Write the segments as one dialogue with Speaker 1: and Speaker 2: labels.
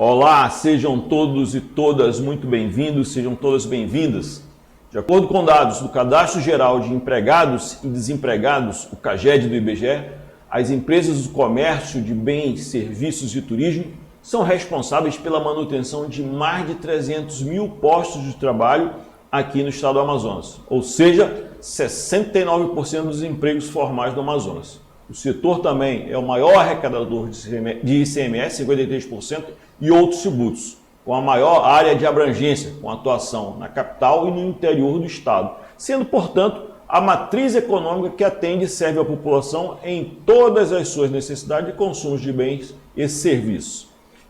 Speaker 1: Olá, sejam todos e todas muito bem-vindos, sejam todas bem-vindas. De acordo com dados do Cadastro Geral de Empregados e Desempregados, o CAGED do IBGE, as empresas do comércio de bens, serviços e turismo são responsáveis pela manutenção de mais de 300 mil postos de trabalho aqui no estado do Amazonas, ou seja, 69% dos empregos formais do Amazonas. O setor também é o maior arrecadador de ICMS, 53%, e outros tributos, com a maior área de abrangência, com atuação na capital e no interior do estado, sendo, portanto, a matriz econômica que atende e serve a população em todas as suas necessidades de consumo de bens e serviços.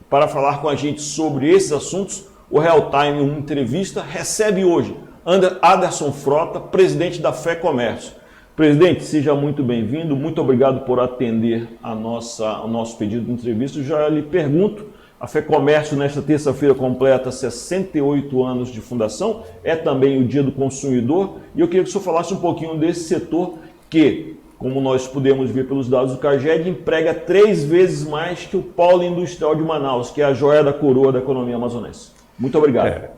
Speaker 1: Para falar com a gente sobre esses assuntos, o Real Time, uma entrevista, recebe hoje Anderson Frota, presidente da Fé Comércio. Presidente, seja muito bem-vindo, muito obrigado por atender o nosso pedido de entrevista. Eu já lhe pergunto, a Fé Comércio nesta terça-feira completa 68 anos de fundação, é também o Dia do Consumidor, e eu queria que o senhor falasse um pouquinho desse setor que, como nós podemos ver pelos dados do CAGED, emprega 3 vezes mais que o polo industrial de Manaus, que é a joia da coroa da economia amazonense. Muito obrigado.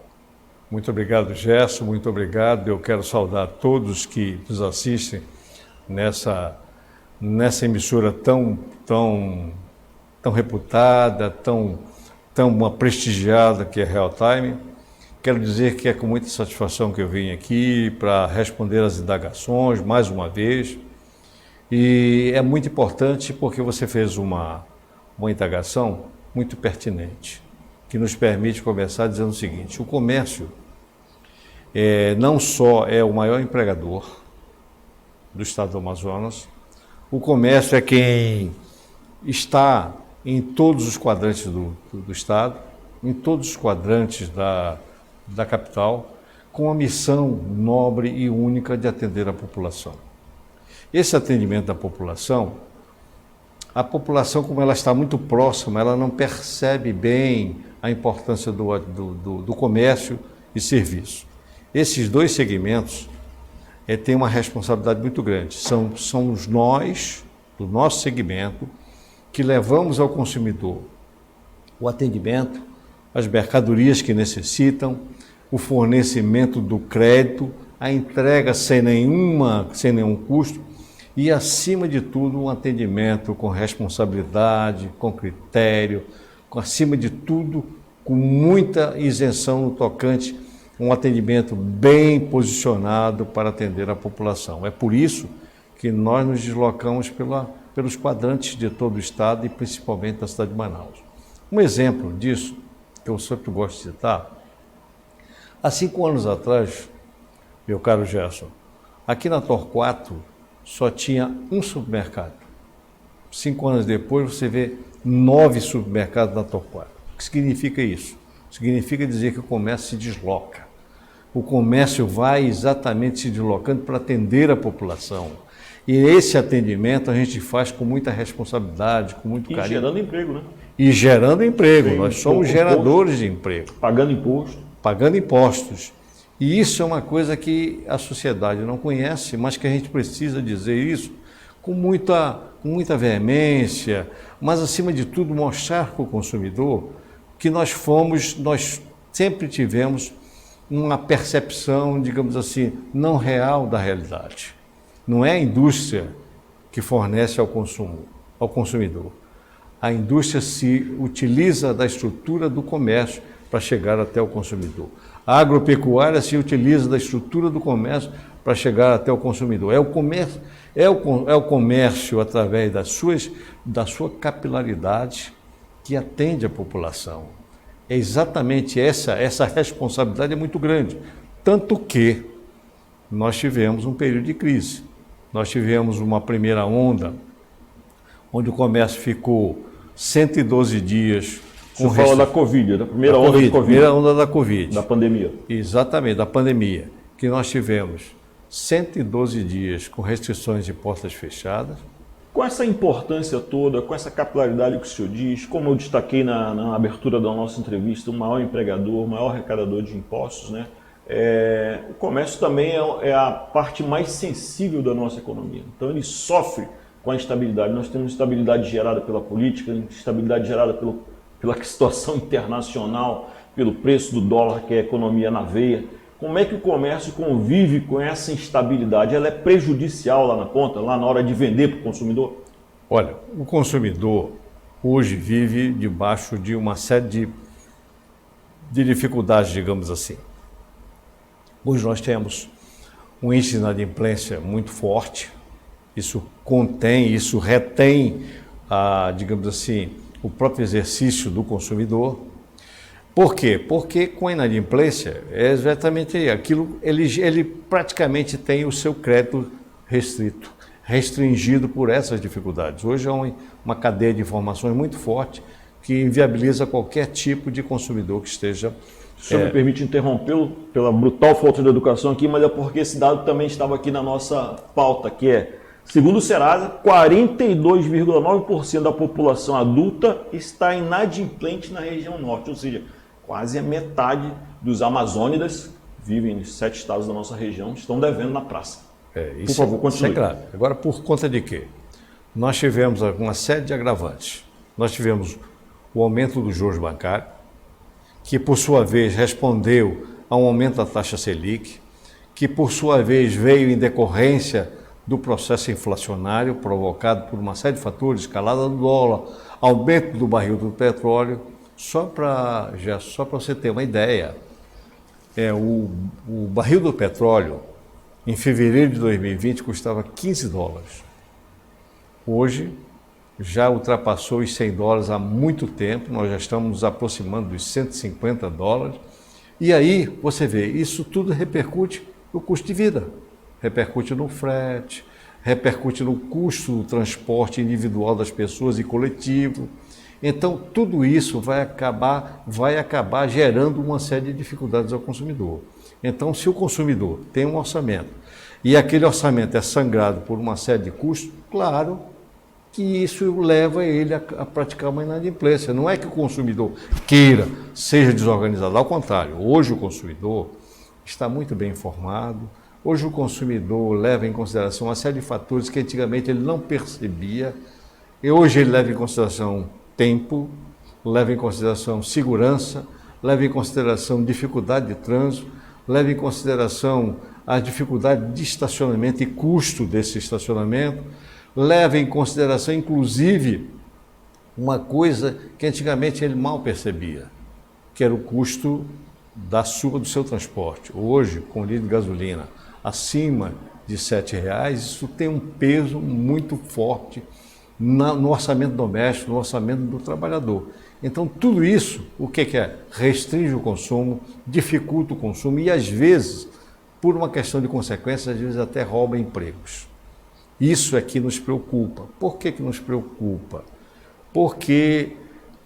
Speaker 2: Muito obrigado, Gerson, muito obrigado. Eu quero saudar todos que nos assistem nessa emissora tão reputada, tão prestigiada que é Real Time. Quero dizer que é com muita satisfação que eu vim aqui para responder às indagações mais uma vez. E é muito importante porque você fez uma indagação muito pertinente, que nos permite começar dizendo o seguinte: o comércio não só é o maior empregador do estado do Amazonas, o comércio é quem está em todos os quadrantes do estado, em todos os quadrantes da capital, com a missão nobre e única de atender a população. Esse atendimento da população, a população, como ela está muito próxima, ela não percebe bem a importância do comércio e serviço. Esses dois segmentos têm uma responsabilidade muito grande. Somos nós, do nosso segmento, que levamos ao consumidor o atendimento, as mercadorias que necessitam, o fornecimento do crédito, a entrega sem nenhum custo e, acima de tudo, um atendimento com responsabilidade, com critério, acima de tudo, com muita isenção no tocante, um atendimento bem posicionado para atender a população. É por isso que nós nos deslocamos pelos quadrantes de todo o estado e principalmente da cidade de Manaus. Um exemplo disso, que eu sempre gosto de citar, há 5 anos atrás, meu caro Gerson, aqui na Torquato só tinha um supermercado. 5 anos depois você vê 9 supermercados na Torquato. O que significa isso? Significa dizer que o comércio se desloca. O comércio vai exatamente se deslocando para atender a população. E esse atendimento a gente faz com muita responsabilidade, com muito carinho.
Speaker 1: E gerando emprego, né?
Speaker 2: E gerando emprego. Nós somos geradores de emprego.
Speaker 1: Pagando imposto.
Speaker 2: Pagando impostos. E isso é uma coisa que a sociedade não conhece, mas que a gente precisa dizer isso com muita veemência, mas acima de tudo mostrar para o consumidor que nós sempre tivemos uma percepção, digamos assim, não real da realidade. Não é a indústria que fornece ao consumidor. A indústria se utiliza da estrutura do comércio para chegar até o consumidor. A agropecuária se utiliza da estrutura do comércio para chegar até o consumidor. É o comércio através da sua capilaridade que atende a população. É exatamente essa responsabilidade é muito grande. Tanto que nós tivemos um período de crise. Nós tivemos uma primeira onda, onde o comércio ficou 112 dias.
Speaker 1: Você fala da Covid, da primeira onda da Covid.
Speaker 2: Primeira onda da Covid.
Speaker 1: Da pandemia.
Speaker 2: Exatamente, da pandemia. Que nós tivemos 112 dias com restrições de portas fechadas.
Speaker 1: Com essa importância toda, com essa capilaridade que o senhor diz, como eu destaquei na abertura da nossa entrevista, o maior empregador, o maior arrecadador de impostos, né? O comércio também é a parte mais sensível da nossa economia. Então ele sofre com a instabilidade. Nós temos instabilidade gerada pela política, instabilidade gerada pela situação internacional, pelo preço do dólar, que é a economia na veia. Como é que o comércio convive com essa instabilidade? Ela é prejudicial lá na ponta, lá na hora de vender para o consumidor?
Speaker 2: Olha, o consumidor hoje vive debaixo de uma série de dificuldades, digamos assim. Hoje nós temos um índice de inadimplência muito forte, isso retém, digamos assim, o próprio exercício do consumidor. Por quê? Porque com a inadimplência é exatamente aquilo, ele praticamente tem o seu crédito restringido por essas dificuldades. Hoje é uma cadeia de informações muito forte que inviabiliza qualquer tipo de consumidor que esteja...
Speaker 1: O senhor me permite interrompê-lo pela brutal falta de educação aqui, mas é porque esse dado também estava aqui na nossa pauta, que é, segundo o Serasa, 42,9% da população adulta está inadimplente na região norte, ou seja, quase a metade dos amazônidas vivem nos 7 estados da nossa região, estão devendo na praça. Por favor, continue.
Speaker 2: Isso é grave. Agora, por conta de quê? Nós tivemos uma série de agravantes. Nós tivemos o aumento dos juros bancários, que por sua vez respondeu a um aumento da taxa Selic, que por sua vez veio em decorrência do processo inflacionário provocado por uma série de fatores, escalada do dólar, aumento do barril do petróleo. Só para você ter uma ideia, o barril do petróleo em fevereiro de 2020 custava 15 dólares. Hoje já ultrapassou os 100 dólares há muito tempo, nós já estamos nos aproximando dos 150 dólares. E aí você vê, isso tudo repercute no custo de vida, repercute no frete, repercute no custo do transporte individual das pessoas e coletivo. Então, tudo isso vai acabar gerando uma série de dificuldades ao consumidor. Então, se o consumidor tem um orçamento e aquele orçamento é sangrado por uma série de custos, claro que isso leva ele a praticar uma inadimplência. Não é que o consumidor seja desorganizado, ao contrário, hoje o consumidor está muito bem informado, hoje o consumidor leva em consideração uma série de fatores que antigamente ele não percebia, e hoje ele leva em consideração tempo, leva em consideração segurança, leva em consideração dificuldade de trânsito, leva em consideração a dificuldade de estacionamento e custo desse estacionamento, leva em consideração, inclusive, uma coisa que antigamente ele mal percebia, que era o custo do seu transporte. Hoje, com o litro de gasolina acima de R$ 7,00, isso tem um peso muito forte no orçamento doméstico, no orçamento do trabalhador. Então, tudo isso, o que é? Restringe o consumo, dificulta o consumo e, às vezes, por uma questão de consequências, às vezes até rouba empregos. Isso é que nos preocupa. Por que nos preocupa? Porque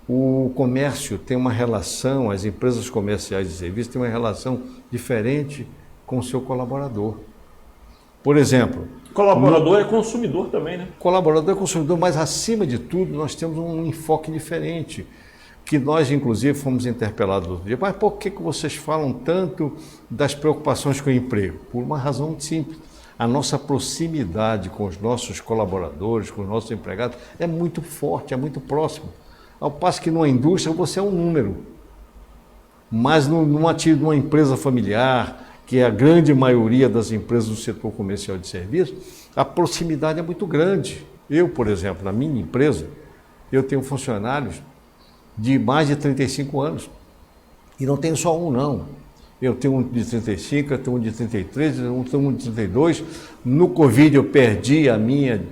Speaker 2: o comércio tem uma relação, as empresas comerciais de serviços têm uma relação diferente com o seu colaborador. Por exemplo...
Speaker 1: Colaborador é consumidor também, né?
Speaker 2: Colaborador é consumidor, mas acima de tudo nós temos um enfoque diferente, que nós inclusive fomos interpelados outro dia. Mas por que vocês falam tanto das preocupações com o emprego? Por uma razão muito simples. A nossa proximidade com os nossos colaboradores, com os nossos empregados, é muito forte, é muito próximo. Ao passo que numa indústria você é um número, mas numa empresa familiar, que é a grande maioria das empresas do setor comercial de serviços, a proximidade é muito grande. Eu, por exemplo, na minha empresa, eu tenho funcionários de mais de 35 anos. E não tenho só um, não. Eu tenho um de 35, eu tenho um de 33, eu tenho um de 32. No Covid eu perdi a minha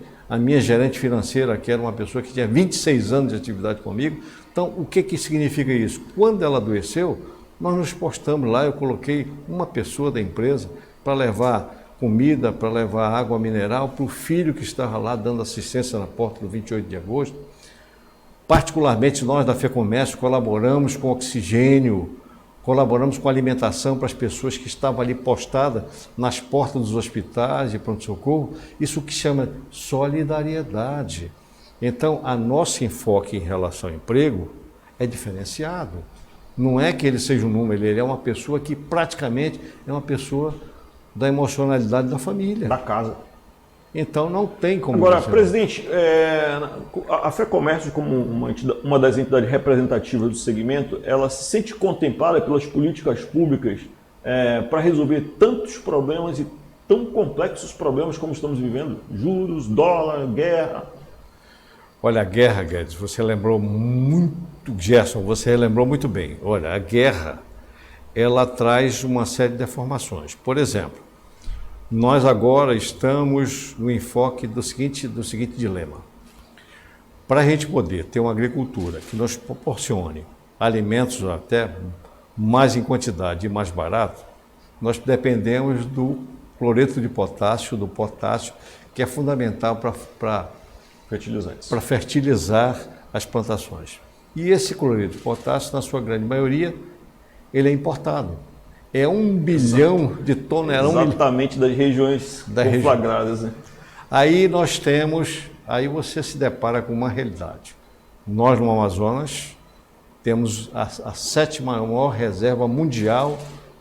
Speaker 2: gerente financeira, que era uma pessoa que tinha 26 anos de atividade comigo. Então, o que significa isso? Quando ela adoeceu, nós nos postamos lá, eu coloquei uma pessoa da empresa para levar comida, para levar água mineral para o filho que estava lá dando assistência na porta do 28 de agosto. Particularmente nós da FEComércio colaboramos com oxigênio, colaboramos com alimentação para as pessoas que estavam ali postadas nas portas dos hospitais de pronto-socorro. Isso que chama solidariedade. Então, o nosso enfoque em relação ao emprego é diferenciado. Não é que ele seja um número, ele é uma pessoa que praticamente é uma pessoa da emocionalidade da família.
Speaker 1: Da casa.
Speaker 2: Então não tem como...
Speaker 1: Agora, presidente, a FEComércio, como uma das entidades representativas do segmento, ela se sente contemplada pelas políticas públicas para resolver tantos problemas e tão complexos problemas como estamos vivendo? Juros, dólar, guerra.
Speaker 2: Olha, a guerra, Guedes, você lembrou muito, Gerson, você lembrou muito bem. Olha, a guerra, ela traz uma série de deformações. Por exemplo, nós agora estamos no enfoque do seguinte dilema. Para a gente poder ter uma agricultura que nos proporcione alimentos até mais em quantidade e mais barato, nós dependemos do cloreto de potássio, do potássio, que é fundamental para fertilizar as plantações. E esse cloreto de potássio, na sua grande maioria, ele é importado. É 1 bilhão de toneladas.
Speaker 1: Exatamente das regiões conflagradas. Né?
Speaker 2: Aí nós temos, aí você se depara com uma realidade. Nós no Amazonas temos a 7ª maior reserva mundial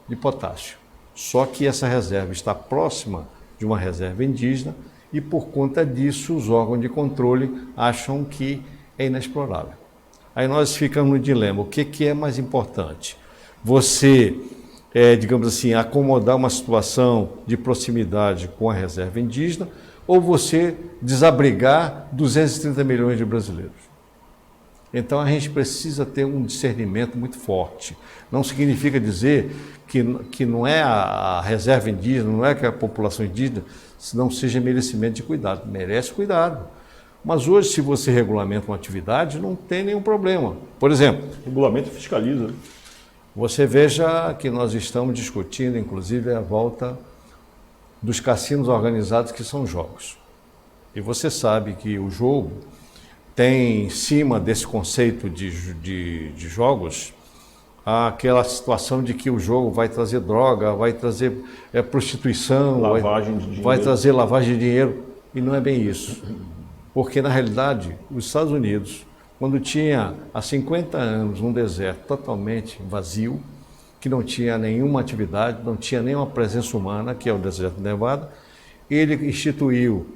Speaker 2: de potássio. Só que essa reserva está próxima de uma reserva indígena e por conta disso os órgãos de controle acham que é inexplorável. Aí nós ficamos no dilema, o que é mais importante? Você, digamos assim, acomodar uma situação de proximidade com a reserva indígena ou você desabrigar 230 milhões de brasileiros? Então a gente precisa ter um discernimento muito forte. Não significa dizer que não é a reserva indígena, não é que a população indígena não seja merecimento de cuidado. Merece cuidado. Mas hoje, se você regulamenta uma atividade, não tem nenhum problema. Por exemplo...
Speaker 1: Regulamento fiscaliza. Né?
Speaker 2: Você veja que nós estamos discutindo, inclusive, a volta dos cassinos organizados, que são jogos. E você sabe que o jogo tem, em cima desse conceito de jogos, aquela situação de que o jogo vai trazer droga, vai trazer prostituição, vai trazer lavagem de dinheiro, e não é bem isso. Porque, na realidade, os Estados Unidos, quando tinha há 50 anos um deserto totalmente vazio, que não tinha nenhuma atividade, não tinha nenhuma presença humana, que é o deserto do Nevada, ele instituiu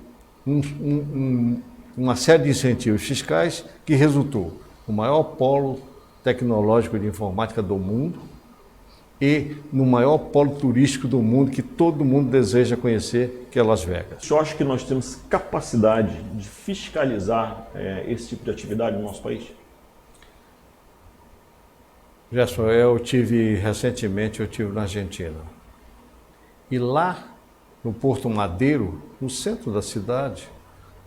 Speaker 2: uma série de incentivos fiscais que resultou no maior polo tecnológico de informática do mundo e no maior polo turístico do mundo que todo mundo deseja conhecer, que é Las Vegas.
Speaker 1: O senhor acha que nós temos capacidade de fiscalizar esse tipo de atividade no nosso país?
Speaker 2: Gerson, recentemente eu tive na Argentina. E lá, no Porto Madeiro, no centro da cidade,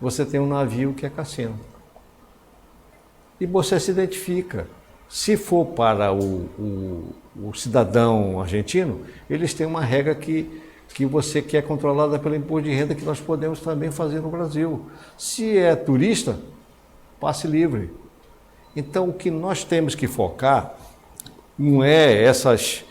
Speaker 2: você tem um navio que é cassino. E você se identifica. Se for para o cidadão argentino, eles têm uma regra que você quer controlada pelo imposto de renda, que nós podemos também fazer no Brasil. Se é turista, passe livre. Então, o que nós temos que focar não é essas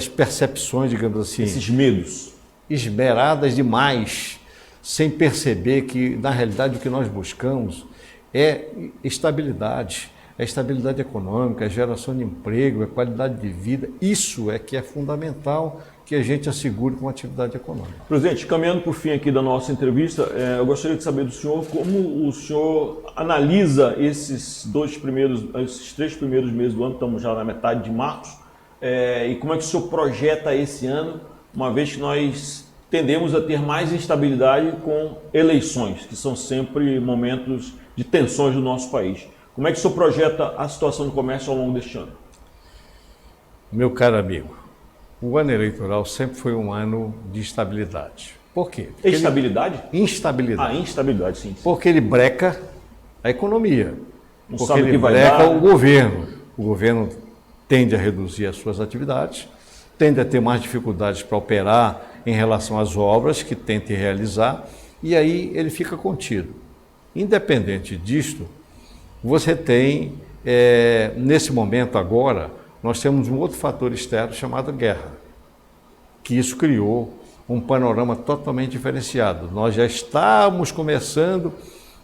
Speaker 2: percepções, digamos assim...
Speaker 1: Esses medos.
Speaker 2: Esmeradas demais, sem perceber que, na realidade, o que nós buscamos é estabilidade. É estabilidade econômica, é geração de emprego, é qualidade de vida. Isso é que é fundamental que a gente assegure com a atividade econômica.
Speaker 1: Presidente, caminhando para o fim aqui da nossa entrevista, eu gostaria de saber do senhor como o senhor analisa esses 3 primeiros meses do ano, estamos já na metade de março, e como é que o senhor projeta esse ano, uma vez que nós tendemos a ter mais instabilidade com eleições, que são sempre momentos de tensões do nosso país. Como é que o senhor projeta a situação do comércio ao longo deste ano?
Speaker 2: Meu caro amigo, o ano eleitoral sempre foi um ano de instabilidade. Por quê?
Speaker 1: Estabilidade?
Speaker 2: Instabilidade.
Speaker 1: Instabilidade, sim.
Speaker 2: Porque ele breca a economia.
Speaker 1: Não
Speaker 2: porque
Speaker 1: sabe
Speaker 2: ele
Speaker 1: o que vai
Speaker 2: breca
Speaker 1: dar.
Speaker 2: o governo. O governo tende a reduzir as suas atividades, tende a ter mais dificuldades para operar em relação às obras que tenta realizar, e aí ele fica contido. Independente disto, você tem, nesse momento agora, nós temos um outro fator externo chamado guerra, que isso criou um panorama totalmente diferenciado. Nós já estávamos começando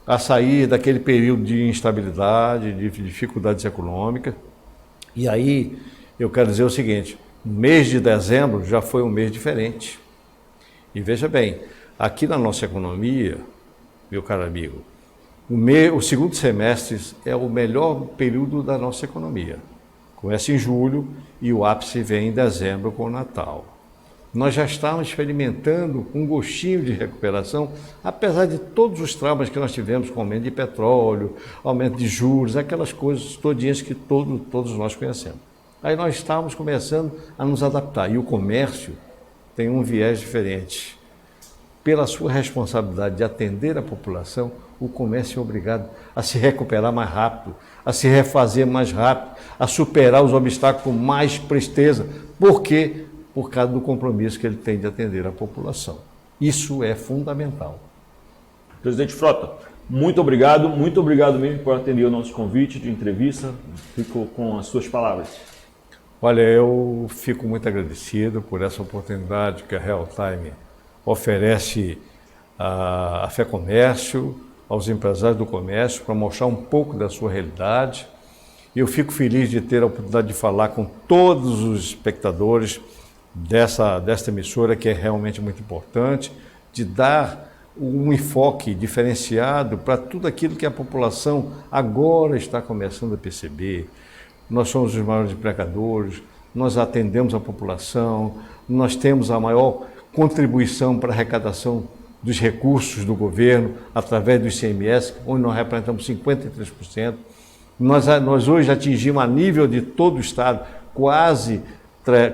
Speaker 2: a sair daquele período de instabilidade, de dificuldades econômicas, e aí eu quero dizer o seguinte, o mês de dezembro já foi um mês diferente. E veja bem, Aqui na nossa economia, meu caro amigo, o segundo semestre é o melhor período da nossa economia. Começa em julho e o ápice vem em dezembro com o Natal. Nós já estamos experimentando um gostinho de recuperação, apesar de todos os traumas que nós tivemos com aumento de petróleo, aumento de juros, aquelas coisas todinhas que todos nós conhecemos. Aí nós estamos começando a nos adaptar. E o comércio tem um viés diferente. Pela sua responsabilidade de atender a população, o comércio é obrigado a se recuperar mais rápido, a se refazer mais rápido, a superar os obstáculos com mais presteza. Por quê? Por causa do compromisso que ele tem de atender a população. Isso é fundamental.
Speaker 1: Presidente Frota, muito obrigado mesmo por atender o nosso convite de entrevista. Fico com as suas palavras.
Speaker 2: Olha, eu fico muito agradecido por essa oportunidade que a Real Time oferece à FEComércio, aos empresários do comércio, para mostrar um pouco da sua realidade. Eu fico feliz de ter a oportunidade de falar com todos os espectadores desta emissora, que é realmente muito importante, de dar um enfoque diferenciado para tudo aquilo que a população agora está começando a perceber. Nós somos os maiores empregadores, nós atendemos a população, nós temos a maior contribuição para a arrecadação dos recursos do governo através do ICMS, onde nós representamos 53%. Nós hoje atingimos a nível de todo o Estado quase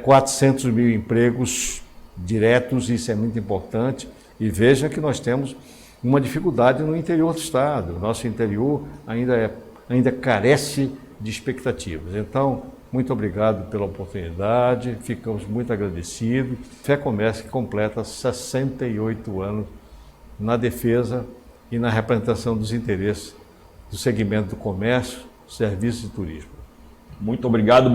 Speaker 2: 400 mil empregos diretos, isso é muito importante. E veja que nós temos uma dificuldade no interior do Estado. O nosso interior ainda carece de expectativas. Então, muito obrigado pela oportunidade, ficamos muito agradecidos. FEComércio que completa 68 anos na defesa e na representação dos interesses do segmento do comércio, serviços e turismo.
Speaker 1: Muito obrigado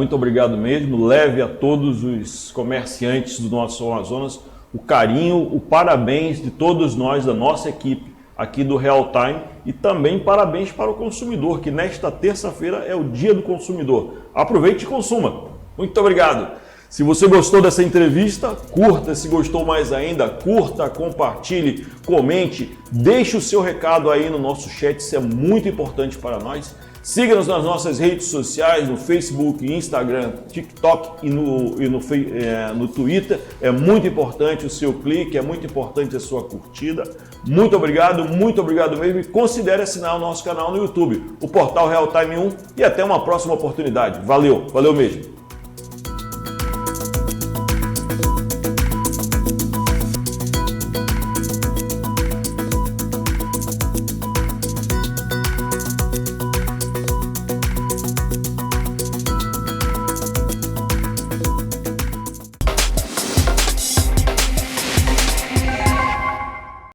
Speaker 1: mesmo. Leve a todos os comerciantes do nosso Amazonas o carinho, o parabéns de todos nós, da nossa equipe aqui do Real Time, e também parabéns para o consumidor, que nesta terça-feira é o Dia do Consumidor. Aproveite e consuma. Muito obrigado. Se você gostou dessa entrevista, curta. Se gostou mais ainda, curta, compartilhe, comente, deixe o seu recado aí no nosso chat, isso é muito importante para nós. Siga-nos nas nossas redes sociais, no Facebook, Instagram, TikTok e no Twitter. É muito importante o seu clique, é muito importante a sua curtida. Muito obrigado mesmo. E considere assinar o nosso canal no YouTube, o Portal Real Time 1. E até uma próxima oportunidade. Valeu mesmo.